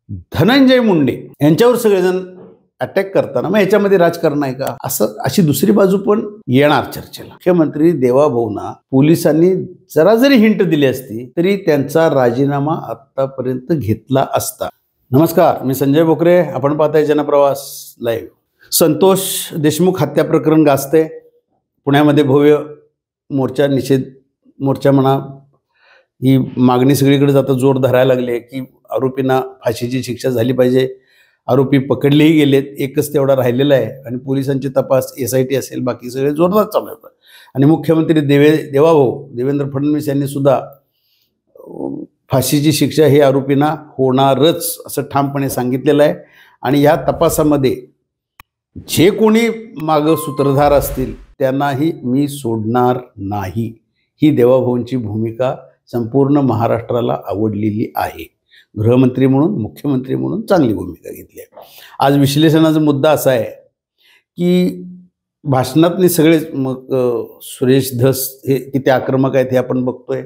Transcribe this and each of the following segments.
धनंजय मुंडे यांच्यावर सगळेजण अटॅक करताना मग याच्यामध्ये राजकारण आहे का, अशी दुसरी बाजू पण येणार चर्चेला. मुख्यमंत्री देवाभाऊंना पोलिसांनी जरा जरी हिंट दिली असती तरी त्यांचा राजीनामा आतापर्यंत घेतला असता. नमस्कार, मी संजय बोकरे, आपण पाहताय जनप्रवास लाईव्ह. संतोष देशमुख हत्या प्रकरण गाजते. पुण्यामध्ये भव्य मोर्चा, निषेध मोर्चा म्हणा, ही मागणी सगळीकडे जाता जोर धरायला लागले की आरोपींना फाशीची शिक्षा झाली पाहिजे. आरोपी पकडलेही गेलेत, एकच तेवढा राहिलेला आहे आणि पोलिसांचे तपास SIT असेल, बाकी सगळे जोरदार चालू आहेत. आणि मुख्यमंत्री देवाभाऊ देवेंद्र फडणवीस यांनी सुद्धा फाशीची शिक्षा हे आरोपींना होणारच असं ठामपणे सांगितलेलं आहे. आणि या तपासामध्ये जे कोणी मागं सूत्रधार असतील त्यांनाही मी सोडणार नाही, ही देवाभाऊंची भूमिका संपूर्ण महाराष्ट्राला आवडलेली आहे. गृहमंत्री म्हणून, मुख्यमंत्री म्हणून चांगली भूमिका घेतली आहे. आज विश्लेषणाचा मुद्दा असा आहे की भाषणातले सगळेच, मग सुरेश धस हे किती आक्रमक आहेत हे आपण बघतोय.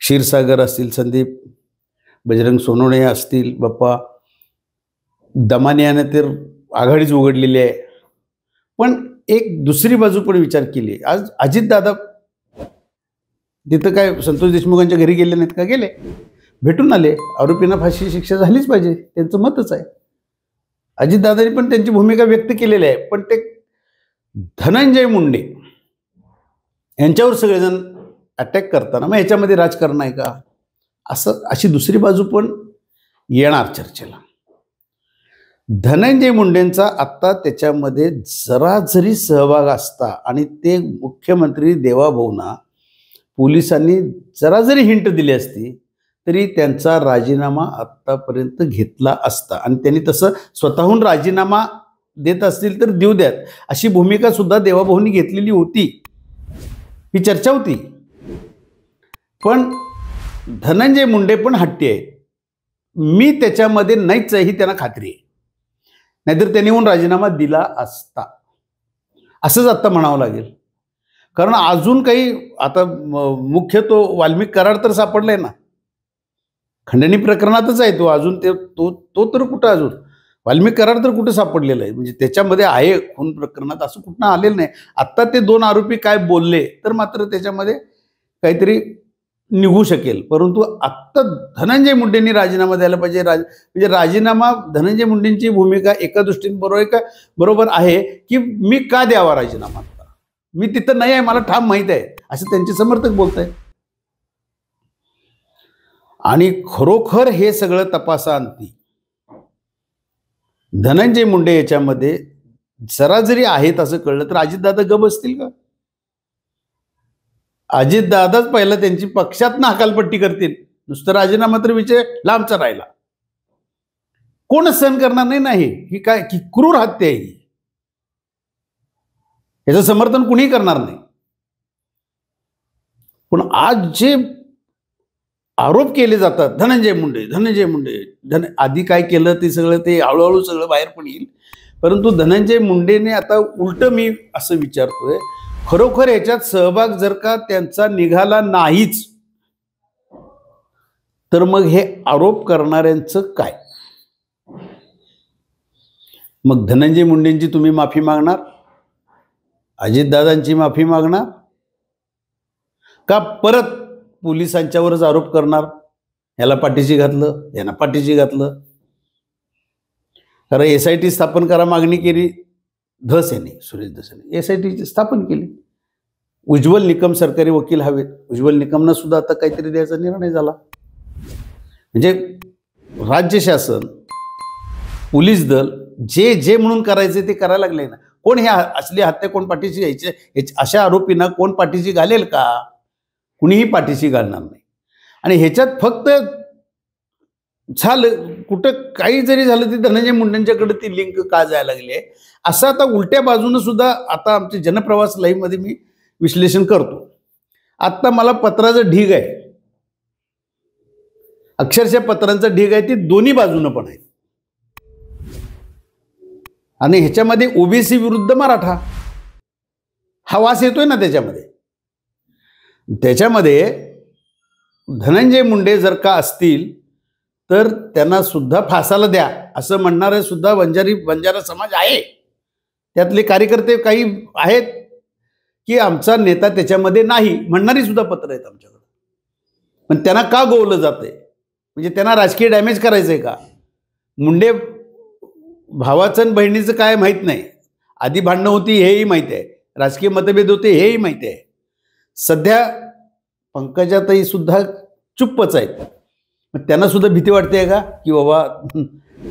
क्षीरसागर असतील, संदीप बजरंग सोनवणे असतील, बाप्पा दमाने याने तर आघाडीच उघडलेली आहे. पण एक दुसरी बाजू पण विचार केली. आज अजितदादा तिथं काय संतोष देशमुखांच्या घरी गेले नाहीत का? गेले, भेटून आले. आरोपींना फाशी शिक्षा झालीच पाहिजे, त्यांचं मतच आहे. अजितदादांनी पण त्यांची भूमिका व्यक्त केलेली आहे. पण ते धनंजय मुंडे यांच्यावर सगळेजण अटॅक करताना मग याच्यामध्ये राजकारण आहे का, अशी दुसरी बाजू पण येणार चर्चेला. धनंजय मुंडेंचा आत्ता त्याच्यामध्ये जरा जरी सहभाग असता आणि ते मुख्यमंत्री देवाभाऊंना पोलिसांनी जरा जरी हिंट दिली असती तरी त्यांचा राजीनामा आत्तापर्यंत घेतला असता. आणि त्यांनी तसं स्वतःहून राजीनामा देत असतील तर देऊ द्यात, अशी भूमिका सुद्धा देवाभाऊंनी घेतलेली होती. ही चर्चा होती. पण धनंजय मुंडे पण हट्टी आहेत. मी त्याच्यामध्ये नाहीच आहे ही त्यांना खात्री आहे, नाहीतर त्यांनी येऊन राजीनामा दिला असता असंच आत्ता म्हणावं लागेल. कारण अजून काही आता मुख्य तो वाल्मिक कराड तर सापडलाय ना, खंडणी प्रकरणातच आहे तो. अजून तो तर कुठं, अजून वाल्मिक कराड तर कुठं सापडलेलं आहे? म्हणजे त्याच्यामध्ये आहे खून प्रकरणात, असं कुठं आलेलं नाही. आत्ता ते 2 आरोपी काय बोलले तर मात्र त्याच्यामध्ये काहीतरी निघू शकेल. परंतु आत्ता धनंजय मुंडेंनी राजीनामा द्यायला पाहिजे. म्हणजे राजीनामा, धनंजय मुंडेंची भूमिका एका दृष्टीने बरोबर आहे की मी का द्यावा राजीनामा, मी तिथं नाही आहे, मला ठाम माहीत आहे, असं त्यांचे समर्थक बोलत आहेत. आणि खरोखर हे सगळं तपासाअंती धनंजय मुंडे याच्यामध्ये जरा जरी आहेत असं कळलं तर अजितदादा गप असतील का? अजितदादाच पहिला त्यांची पक्षातनं हकालपट्टी करतील. नुसतं राजीनामा तर विषय लांबचा राहिला. कोणच सहन करणार नाही. ही काय की क्रूर हत्या आहे, याचं समर्थन कुणीही करणार नाही. पण आज जे आरोप केले जातात, धनंजय मुंडे आधी काय केलं ते सगळं, ते हळूहळू सगळं बाहेर पण येईल. परंतु धनंजय मुंडेने आता उलट, मी असं विचारतोय, खरोखर याच्यात सहभाग जर का त्यांचा निघाला नाहीच तर मग हे आरोप करणाऱ्यांचं काय? मग धनंजय मुंडेंची तुम्ही माफी मागणार, अजितदादांची माफी मागणार का परत पोलिसांच्यावरच आरोप करणार? याला पाठीशी घातलं, यांना पाठीशी घातलं. कारण SIT स्थापन करा मागणी केली धस यांनी, सुरेश धसने SIT स्थापन केली. उज्ज्वल निकम सरकारी वकील हवेत. उज्ज्वल निकमना सुद्धा आता काहीतरी द्यायचा निर्णय झाला. म्हणजे राज्य शासन, पोलीस दल जे म्हणून करायचे ते करायला लागले ना. कोण ह्या असली हत्या कोण पाठीशी घ्यायचे? अशा आरोपींना कोण पाठीशी घालेल का? कुणीही पाठीशी घालणार नाही. आणि ह्याच्यात फक्त झालं, कुठं काही जरी झालं ते धनंजय मुंडेंच्याकडे ती लिंक का जायला लागली आहे, असं आता उलट्या बाजूनं सुद्धा आता आमच्या जनप्रवास लाईव्ह मध्ये मी विश्लेषण करतो. आत्ता मला पत्राचं ढीग आहे, अक्षरशः पत्रांचं ढीग आहे, ती दोन्ही बाजूनं पण आहे. आणि ह्याच्यामध्ये OBC विरुद्ध मराठा हा वास येतोय ना. त्याच्यामध्ये धनंजय मुंडे जर का असतील तर त्यांना सुद्धा फासाला द्या असं म्हणणारे सुद्धा बंजारा समाज आहे. त्यातले कार्यकर्ते काही आहेत की आमचा नेता त्याच्यामध्ये नाही म्हणणारी सुद्धा पत्र आहेत आमच्याकडे. पण त्यांना का गोवलं जातंय? म्हणजे त्यांना राजकीय डॅमेज करायचंय का? मुंडे भावाचं आणि बहिणीचं काय माहीत नाही. आधी भांडणं होती हेही माहिती आहे, राजकीय मतभेद होते हेही माहिती आहे. सध्या पंकजाताई सुद्धा चुप्पच आहेत. मग त्यांना सुद्धा भीती वाटते का की बाबा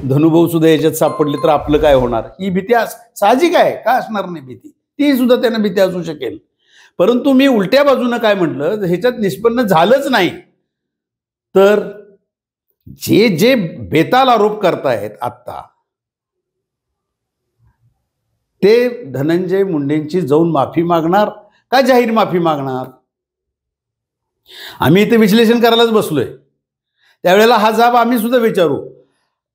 धनुभाऊ सुद्धा याच्यात सापडले तर आपलं काय होणार? ही भीती साहजिक आहे, का असणार नाही भीती? ती सुद्धा त्यांना भीती असू शकेल. परंतु मी उलट्या बाजूनं काय म्हटलं, ह्याच्यात निष्पन्न झालंच नाही तर जे जे बेताल आरोप करतायत आत्ता ते धनंजय मुंडेंची जाऊन माफी मागणार का जाहीर माफी मागणार? आम्ही इथे विश्लेषण करायलाच बसलोय. त्यावेळेला हा जाब आम्ही सुद्धा विचारू.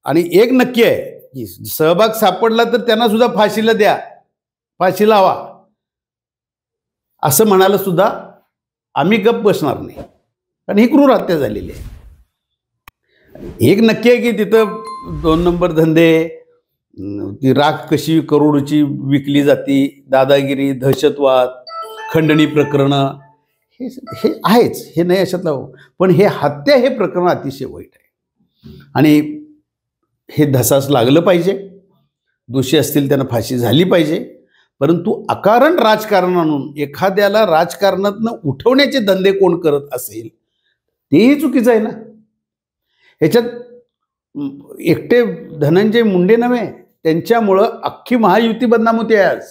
आणि एक नक्की आहे की सहभाग सापडला तर त्यांना सुद्धा फाशीला द्या, फाशी लावा असं म्हणायला सुद्धा आम्ही गप्प बसणार नाही, कारण ही क्रूर हत्या झालेली आहे. एक नक्की आहे की तिथं 2 नंबर धंदे, ती राख कशी करोडची विकली जाती, दादागिरी, दहशतवाद, खंडणी प्रकरणं हे आहेच, हे नाही अशातलं. पण हे हत्या हे प्रकरण अतिशय वाईट आहे आणि हे धसास लागलं पाहिजे. दोषी असतील त्यांना फाशी झाली पाहिजे. परंतु अकारण राजकारण आणून एखाद्याला राजकारणातनं उठवण्याचे धंदे कोण करत असेल तेही चुकीचं आहे ना. ह्याच्यात एकटे धनंजय मुंडे नव्हे, त्यांच्यामुळं अख्खी महायुती बदनाम होती आज.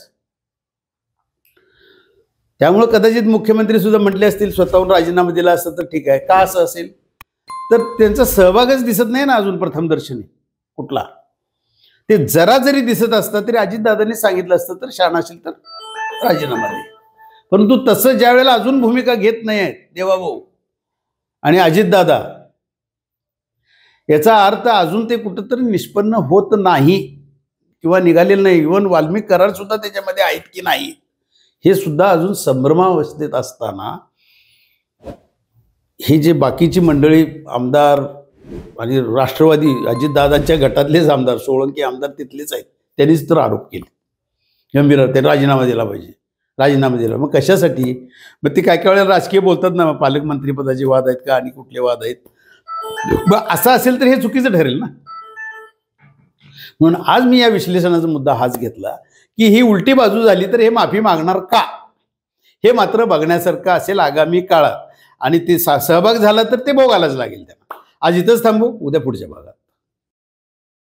त्यामुळं कदाचित मुख्यमंत्री सुद्धा म्हटले असतील स्वतःहून राजीनामा दिला असतं तर ठीक आहे. का असं असेल तर त्यांचा सहभागच दिसत नाही ना अजून प्रथमदर्शनी कुठला. ते जरा जरी दिसत असतं तरी अजितदादांनी सांगितलं असतं तर शहाणा असेल तर राजीनामा दे. परंतु तसं ज्या वेळेला अजून भूमिका घेत नाही आहेत देवाभाऊ आणि अजितदादा, याचा अर्थ अजून ते कुठंतरी निष्पन्न होत नाही किंवा निघालेलं नाही. इव्हन वाल्मिक करार सुद्धा त्याच्यामध्ये आहेत की नाही हे सुद्धा अजून संभ्रमावस्थेत असताना हे जे बाकीची मंडळी आमदार आणि राष्ट्रवादी अजितदादांच्या गटातलेच आमदार, सोळंकी आमदार तिथलेच आहेत, त्यांनीच तर आरोप केले गंभीर. त्यांनी राजीनामा दिला पाहिजे, राजीनामा दिला. मग कशासाठी? मग ते काय काय वेळेला राजकीय बोलतात ना, पालकमंत्रीपदाचे वाद आहेत का आणि कुठले वाद आहेत. मग असं असेल तर हे चुकीचं ठरेल ना. म्हणून आज मी या विश्लेषणाचा मुद्दा हाच घेतला की ही उलटी बाजू झाली तर हे माफी मागणार का, हे मात्र बघण्यासारखं असेल आगामी काळात. आणि ते सहभाग झाला तर ते भोगायलाच लागेल त्यांना. आज इथंच थांबू, उद्या पुढच्या भागात.